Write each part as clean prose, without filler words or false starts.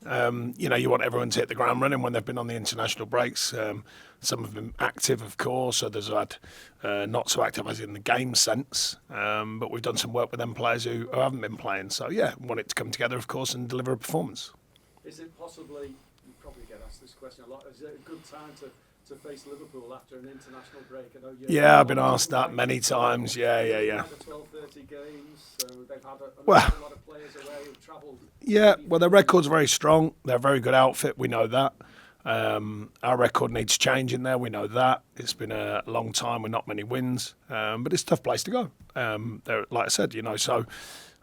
You want everyone to hit the ground running when they've been on the international breaks. Some have been active, of course, others have had not so active as in the game sense. But we've done some work with them players who haven't been playing. So, yeah, want it to come together, of course, and deliver a performance. Is it possibly, you probably get asked this question a lot, is it a good time to face Liverpool after an international break? Yeah, I've been asked that many times. Yeah. They've had 12-30 games, so they've had a lot of players away who've travelled. Yeah, well, their record's very strong. They're a very good outfit. We know that. Our record needs changing there. We know that. It's been a long time with not many wins, but it's a tough place to go. Like I said, so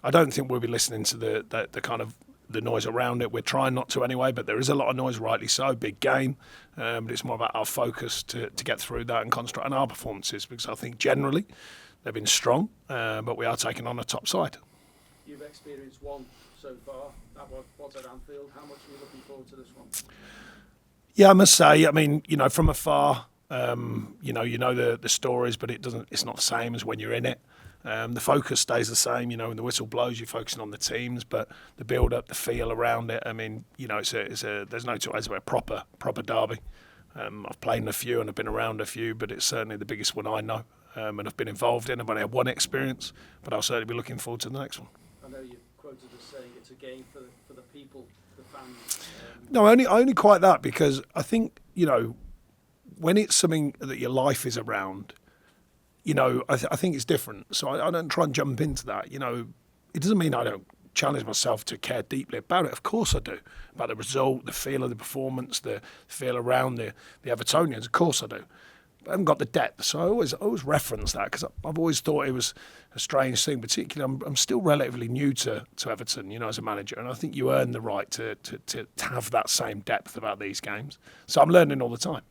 I don't think we'll be listening to the kind of the noise around it. We're trying not to anyway, but there is a lot of noise, rightly so. Big game, but it's more about our focus to get through that and concentrate on our performances, because I think generally they've been strong, but we are taking on a top side. You've experienced one so far. That was at Anfield. How much are you looking forward to this one? Yeah, I must say, from afar, the stories, but it's not the same as when you're in it. The focus stays the same, when the whistle blows, you're focusing on the teams, but the build-up, the feel around it, there's no two ways about a proper derby. I've played in a few and I've been around a few, but it's certainly the biggest one I know and I've been involved in. I've only had one experience, but I'll certainly be looking forward to the next one. I know you quoted as saying it's a game for the people, the fans. No, only quite that, because I think, when it's something that your life is around, I think it's different. So I don't try and jump into that. It doesn't mean I don't challenge myself to care deeply about it. Of course I do. About the result, the feel of the performance, the feel around the Evertonians. Of course I do. But I haven't got the depth. So I always reference that, because I've always thought it was a strange thing. Particularly, I'm still relatively new to Everton, as a manager. And I think you earn the right to have that same depth about these games. So I'm learning all the time.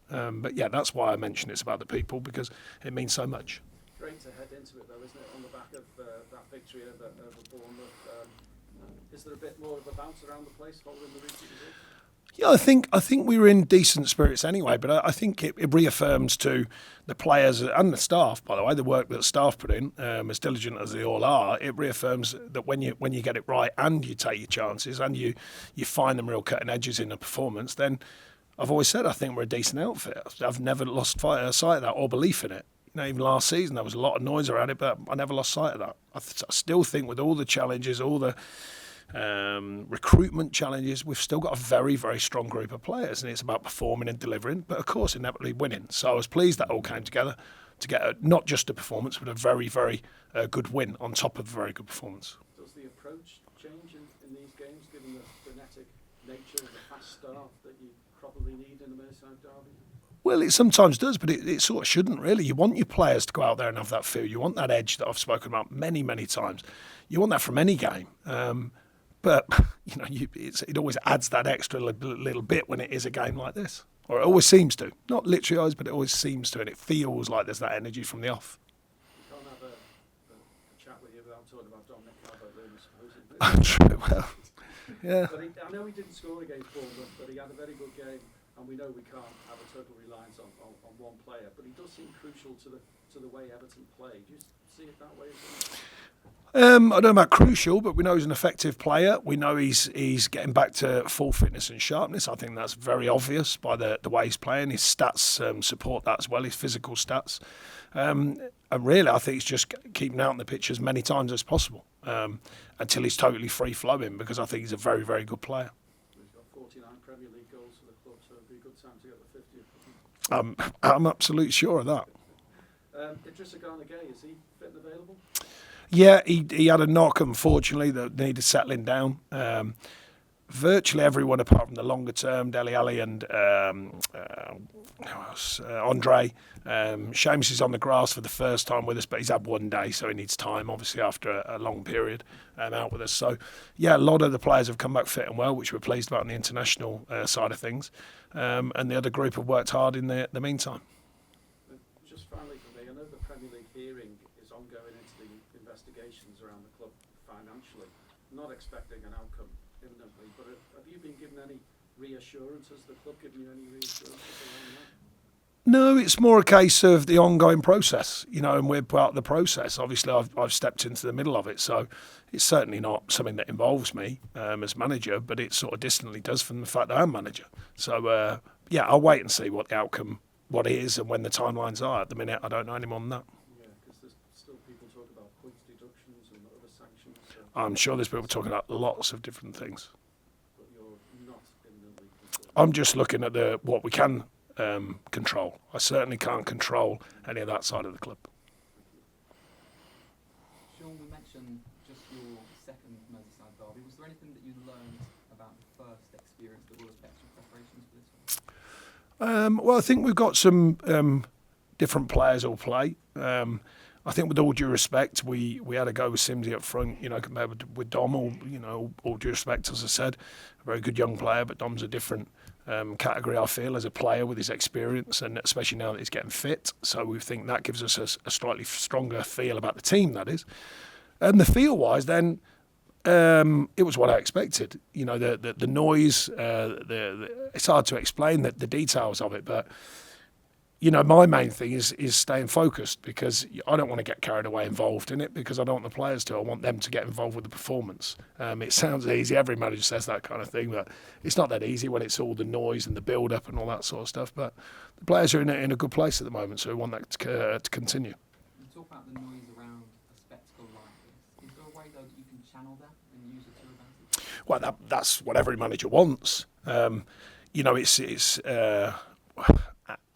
But yeah, that's why I mention it's about the people, because it means so much. Great to head into it, though, isn't it? On the back of that victory over Bournemouth. Is there a bit more of a bounce around the place following the recent results? Yeah, I think we were in decent spirits anyway, but I think it reaffirms to the players and the staff, by the way, the work that staff put in, as diligent as they all are. It reaffirms that when you get it right and you take your chances and you find them real cutting edges in the performance, then I've always said I think we're a decent outfit. I've never lost sight of that or belief in it. Even last season there was a lot of noise around it, but I never lost sight of that. I still think with all the challenges, all the recruitment challenges, we've still got a very, very strong group of players, and it's about performing and delivering, but of course inevitably winning. So I was pleased that all came together to get not just a performance, but a very, very good win on top of a very good performance. Does the approach change in these games, given the frenetic nature of the fast start that you probably need in the Merseyside derby? Well, it sometimes does, but it sort of shouldn't really. You want your players to go out there and have that feel. You want that edge that I've spoken about many, many times. You want that from any game. But it always adds that extra little bit when it is a game like this, or it always seems to. Not literally always, but it always seems to, and it feels like there's that energy from the off. You can't have a chat with you without talking about Dominic Calvert-Lewin, True, well, yeah. But I know he didn't score against Bournemouth, but he had a very good game, and we know we can't have a total reliance on one player. But he does seem crucial to the way Everton play. Do you see it that way as well? I don't know about crucial, but we know he's an effective player. We know he's getting back to full fitness and sharpness. I think that's very obvious by the way he's playing. His stats support that as well, his physical stats. And really, I think it's just keeping out on the pitch as many times as possible until he's totally free-flowing, because I think he's a very, very good player. He's got 49 Premier League goals for the club, so it'd be a good time to get the 50th. I'm absolutely sure of that. Idrissa Gana Gueye, is he fit and available? Yeah, he had a knock, unfortunately, that needed settling down. Virtually everyone, apart from the longer term, Dele Alli and Andre. Seamus is on the grass for the first time with us, but he's had 1 day, so he needs time, obviously, after a long period out with us. So, yeah, a lot of the players have come back fit and well, which we're pleased about on the international side of things. And the other group have worked hard in the meantime. Just finally for me, I know the Premier League hearing is ongoing into the investigations around the club financially. Not expecting an outcome imminently, but have you been given any reassurance? Has the club given you any reassurances around that? No, it's more a case of the ongoing process, and we're part of the process. Obviously, I've stepped into the middle of it, so it's certainly not something that involves me as manager, but it sort of distantly does from the fact that I'm manager. So, I'll wait and see what the outcome, what it is, and when the timelines are. At the minute, I don't know any more than that. Yeah, because there's still people talk about points deductions and other sanctions. So I'm sure there's people talking about lots of different things. but you're not imminently concerned. I'm just looking at what we can control. I certainly can't control any of that side of the club. Sean, we mentioned just your second Merseyside derby. Was there anything that you learned about the first experience that will affect your preparations for this one? Well, I think we've got some different players all play. I think with all due respect, we had a go with Simsy up front, compared with Dom. All due respect, as I said, a very good young player, but Dom's a different category, I feel, as a player with his experience, and especially now that he's getting fit. So we think that gives us a slightly stronger feel about the team, that is. And the feel-wise, then, it was what I expected. The noise, it's hard to explain the details of it, but my main thing is staying focused, because I don't want to get carried away involved in it, because I don't want the players to. I want them to get involved with the performance. It sounds easy. Every manager says that kind of thing, but it's not that easy when it's all the noise and the build-up and all that sort of stuff. But the players are in a good place at the moment, so we want that to continue. You talk about the noise around a spectacle like this. Is there a way, though, that you can channel that and use it to your advantage? Well, that's what every manager wants. It's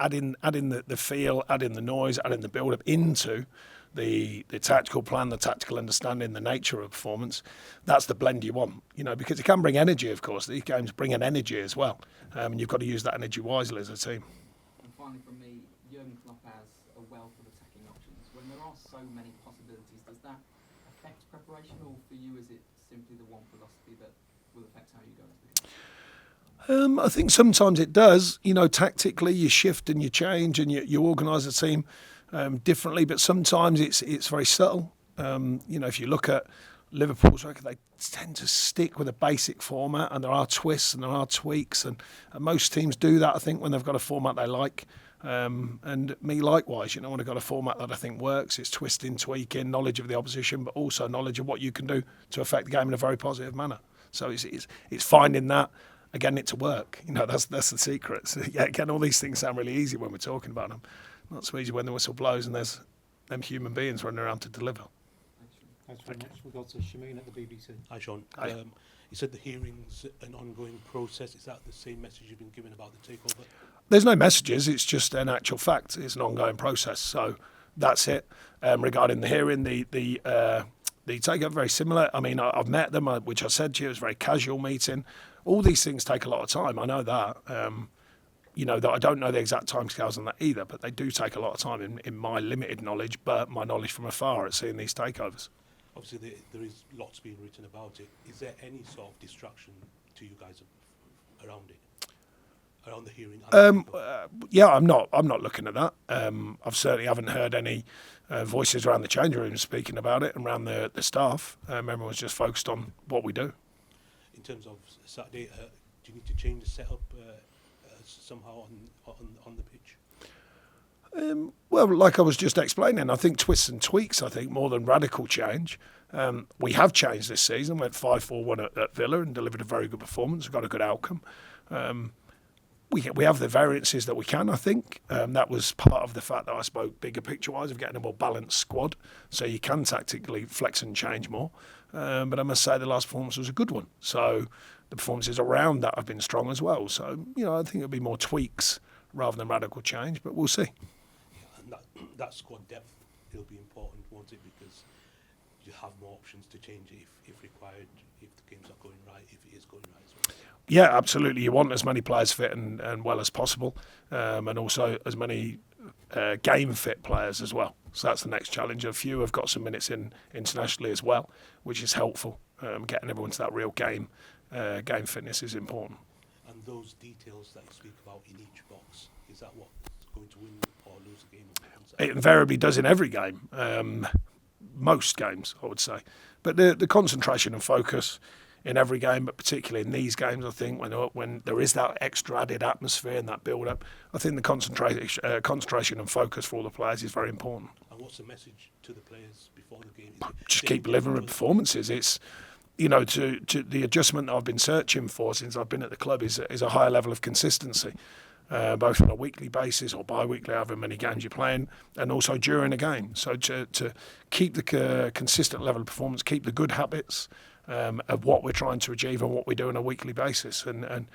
adding the feel, adding the noise, adding the build-up into the tactical plan, the tactical understanding, the nature of performance. That's the blend you want, because it can bring energy, of course. These games bring an energy as well, and you've got to use that energy wisely as a team. And finally, from me, Jurgen Klopp has a wealth of attacking options. When there are so many possibilities, does that affect preparation, or for you is it simply the one philosophy that will affect how you go into the game? I think sometimes it does. Tactically you shift and you change and you organise the team differently, but sometimes it's very subtle. If you look at Liverpool's record, they tend to stick with a basic format, and there are twists and there are tweaks, and most teams do that, I think, when they've got a format they like. And me likewise, when I've got a format that I think works, it's twisting, tweaking, knowledge of the opposition, but also knowledge of what you can do to affect the game in a very positive manner. So it's finding that, getting it to work. That's the secret. So, again, all these things sound really easy when we're talking about them. Not so easy when the whistle blows and there's them human beings running around to deliver. Thanks very much. We've got Shameen at the BBC. Hi, Sean. Hi. You said the hearing's an ongoing process. Is that the same message you've been given about the takeover? There's no messages. It's just an actual fact. It's an ongoing process. So that's it. Regarding the hearing, the takeover, very similar. I mean, I've met them, which I said to you, it was a very casual meeting. All these things take a lot of time. I know that. That I don't know the exact timescales on that either, but they do take a lot of time in my limited knowledge, but my knowledge from afar at seeing these takeovers. Obviously, there is lots being written about it. Is there any sort of distraction to you guys around it, around the hearing? I'm not looking at that. I've certainly haven't heard any voices around the change room speaking about it and around the staff. Everyone's just focused on what we do. In terms of Saturday, do you need to change the setup somehow on the pitch? Well, like I was just explaining, I think twists and tweaks, more than radical change. We have changed this season, went 5-4-1 at Villa and delivered a very good performance, got a good outcome. We have the variances that we can, I think. That was part of the fact that I spoke bigger picture-wise of getting a more balanced squad, so you can tactically flex and change more. But I must say the last performance was a good one. So the performances around that have been strong as well. So, I think it'll be more tweaks rather than radical change, but we'll see. Yeah, and that squad depth will be important, won't it? Because you have more options to change it if required, if the game's not going right, if it is going right as well. Yeah, absolutely. You want as many players fit and well as possible, and also as many game fit players as well. So that's the next challenge. A few have got some minutes in internationally as well, which is helpful. Getting everyone to that real game fitness is important. And those details that you speak about in each box, is that what's going to win or lose a game? It invariably does in every game, most games, I would say. But the concentration and focus in every game, but particularly in these games, I think when there is that extra added atmosphere and that build-up, I think the concentration and focus for all the players is very important. And what's the message to the players before the game? Just keep delivering the performances. It's, you know, to the adjustment I've been searching for since I've been at the club is a higher level of consistency, both on a weekly basis or bi-weekly, however many games you're playing, and also during a game. So to keep the consistent level of performance, keep the good habits of what we're trying to achieve and what we do on a weekly basis. And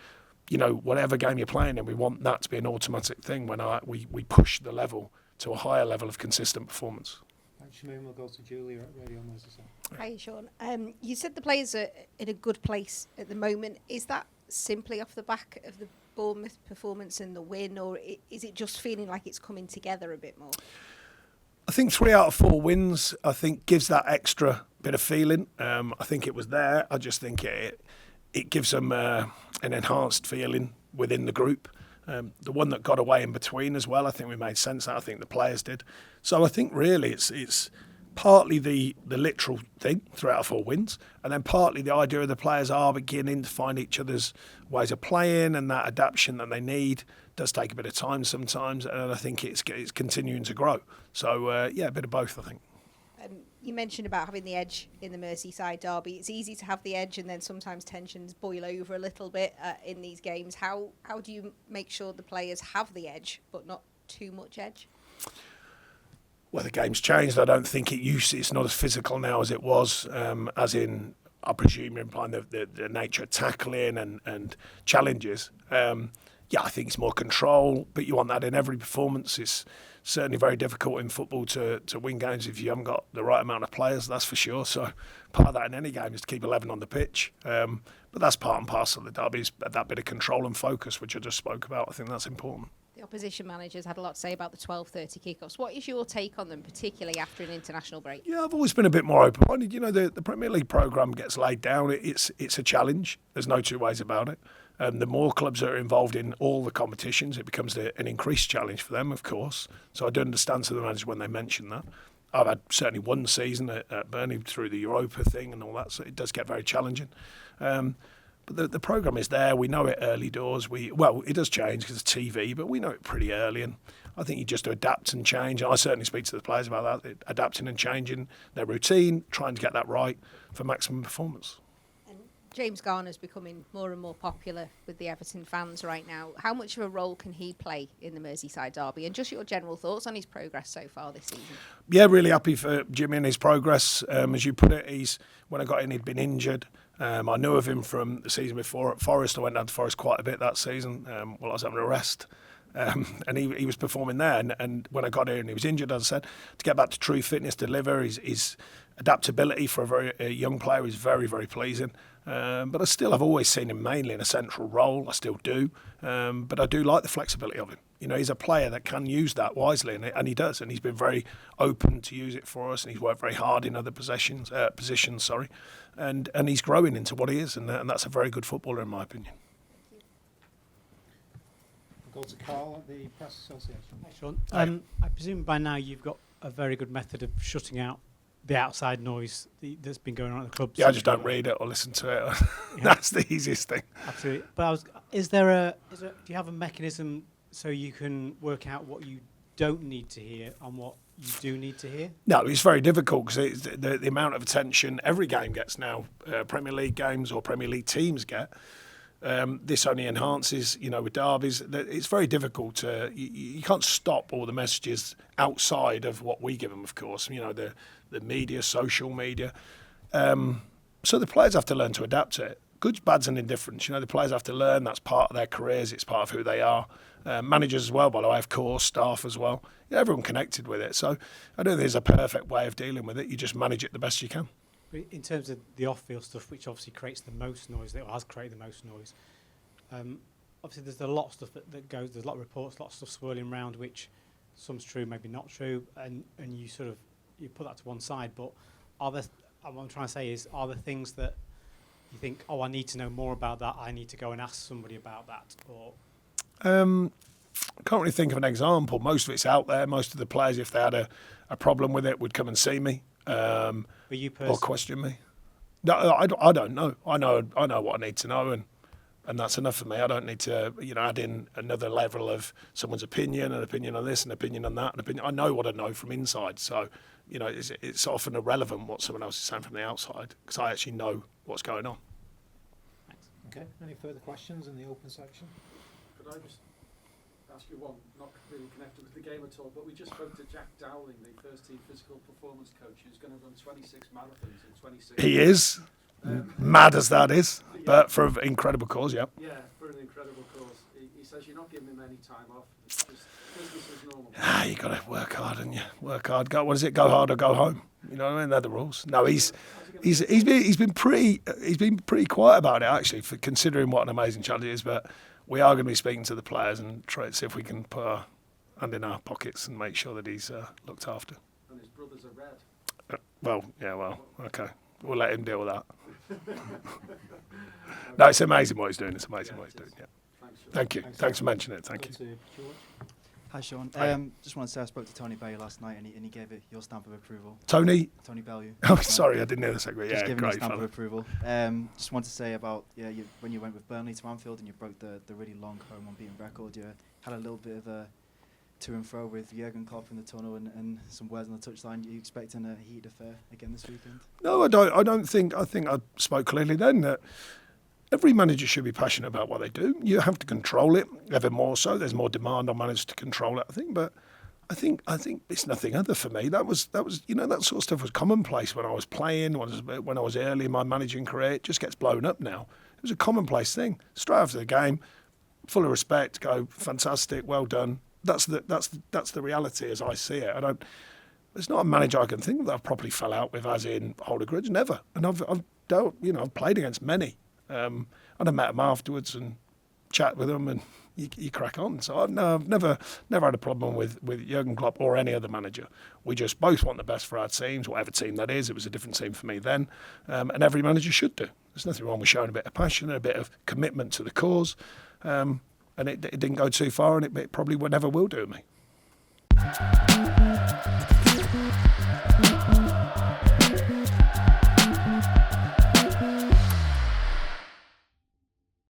you know, whatever game you're playing in, we want that to be an automatic thing when we push the level to a higher level of consistent performance. Thanks, Shamoon. We'll go to Julia at Radio Merseyside. Hi, Sean. You said the players are in a good place at the moment. Is that simply off the back of the Bournemouth performance and the win, or is it just feeling like it's coming together a bit more? I think 3 out of 4 wins, I think, gives that extra bit of feeling. I think it was there. I just think it gives them an enhanced feeling within the group. The one that got away in between as well, I think we made sense of that. I think the players did. So I think really it's partly the literal thing, 3 out of 4 wins, and then partly the idea of the players are beginning to find each other's ways of playing, and that adaptation that they need does take a bit of time sometimes, and I think it's continuing to grow. So, a bit of both, I think. You mentioned about having the edge in the Merseyside derby. It's easy to have the edge, and then sometimes tensions boil over a little bit in these games. How do you make sure the players have the edge, but not too much edge? Well, the game's changed. I don't think it's not as physical now as it was, as in, I presume you're implying the nature of tackling and challenges. I think it's more control, but you want that in every performance. It's certainly very difficult in football to win games if you haven't got the right amount of players, that's for sure. So part of that in any game is to keep 11 on the pitch. But that's part and parcel of the derby, is that bit of control and focus, which I just spoke about. I think that's important. The opposition managers had a lot to say about the 12:30 kickoffs. What is your take on them, particularly after an international break? Yeah, I've always been a bit more open-minded. You know, the Premier League programme gets laid down. It's a challenge. There's no two ways about it. The more clubs that are involved in all the competitions, it becomes an increased challenge for them, of course. So I do understand to the managers when they mention that. I've had certainly one season at Burnley through the Europa thing and all that, so it does get very challenging. But the programme is there. We know it early doors. It does change because of TV, but we know it pretty early. And I think you just adapt and change. And I certainly speak to the players about that, adapting and changing their routine, trying to get that right for maximum performance. And James Garner's becoming more and more popular with the Everton fans right now. How much of a role can he play in the Merseyside derby? And just your general thoughts on his progress so far this season? Yeah, really happy for Jimmy and his progress. As you put it, when I got in, he'd been injured. I knew of him from the season before at Forest. I went down to Forest quite a bit that season while I was having a rest. And he was performing there. And when I got here and he was injured, as I said, to get back to true fitness, deliver, his adaptability for a young player is very, very pleasing. But I've always seen him mainly in a central role. I still do. But I do like the flexibility of him. You know, he's a player that can use that wisely, and he does. And he's been very open to use it for us, and he's worked very hard in other positions. And he's growing into what he is, and that's a very good footballer in my opinion. We'll go to Carl at the Press Association. Hi, Sean. I presume by now you've got a very good method of shutting out the outside noise that's been going on at the club. Yeah, I just don't read it or listen to it. That's the easiest thing. Absolutely. But do you have a mechanism so you can work out what you don't need to hear and what you do need to hear? No, it's very difficult because the amount of attention every game gets now, Premier League games or Premier League teams get. This only enhances, with derbies. It's very difficult to. You can't stop all the messages outside of what we give them, of course. The media, social media. So the players have to learn to adapt to it. Goods, bads, and indifference. The players have to learn that's part of their careers. It's part of who they are. Managers as well, by the way, of course, staff as well. Everyone connected with it. So I don't think there's a perfect way of dealing with it. You just manage it the best you can. In terms of the off-field stuff, which obviously creates the most noise, that has created the most noise, obviously there's a lot of stuff that goes, there's a lot of reports, a lot of stuff swirling around, which some's true, maybe not true, and you sort of, you put that to one side, but what I'm trying to say is, are there things that you think, I need to know more about that, I need to go and ask somebody about that, or... I can't really think of an example. Most of it's out there. Most of the players, if they had a problem with it, would come and see me. Or question me. No, I don't know. I know what I need to know, and that's enough for me. I don't need to, add in another level of someone's opinion, an opinion on this, an opinion on that, an opinion. I know what I know from inside, so it's often irrelevant what someone else is saying from the outside because I actually know what's going on. Okay, any further questions in the open section? Could I just ask you one, not really connected with the game at all, but we just spoke to Jack Dowling, the first team physical performance coach, who's going to run 26 marathons in 26 He is, mad as that is, but for an incredible cause, yeah. Yeah, for an incredible cause. He says you're not giving him any time off. It's just business as normal. You got to work hard, and you work hard. What is it? Go hard or go home. You know what I mean? They're the rules. No, he's been pretty quiet about it actually, for considering what an amazing challenge it is. But we are going to be speaking to the players and try to see if we can put our hand in our pockets and make sure that he's looked after. And his brothers are red. Okay. We'll let him deal with that. No, it's amazing what he's doing. It's amazing what he's doing. Yeah. Thank you. Thanks for mentioning it. Thank you. To George. Hi, Sean. Just want to say I spoke to Tony Bellew last night, and he gave it your stamp of approval. Tony Bellew. Oh, sorry, I didn't hear the second. Just Yeah, giving great your stamp of fella. approval. Just want to say about when you went with Burnley to Anfield and you broke the really long home unbeaten record. You had a little bit of a to and fro with Jurgen Klopp in the tunnel and some words on the touchline. Are you expecting a heated affair again this weekend? No, I don't think. I think I spoke clearly then that every manager should be passionate about what they do. You have to control it, ever more so. There's more demand on managers to control it, I think. But I think it's nothing other for me. That was that sort of stuff was commonplace when I was playing, when I was early in my managing career. It just gets blown up now. It was a commonplace thing. Straight after the game, full of respect, go fantastic, well done. That's the reality as I see it. There's not a manager I can think that I've properly fell out with, as in hold a grudge. Never. And I've played against many. And I met them afterwards and chat with them, and you crack on. So I've never had a problem with Jurgen Klopp or any other manager. We just both want the best for our teams, whatever team that is. It was a different team for me then, and every manager should do. There's nothing wrong with showing a bit of passion and a bit of commitment to the cause. And it didn't go too far, and it probably never will do me.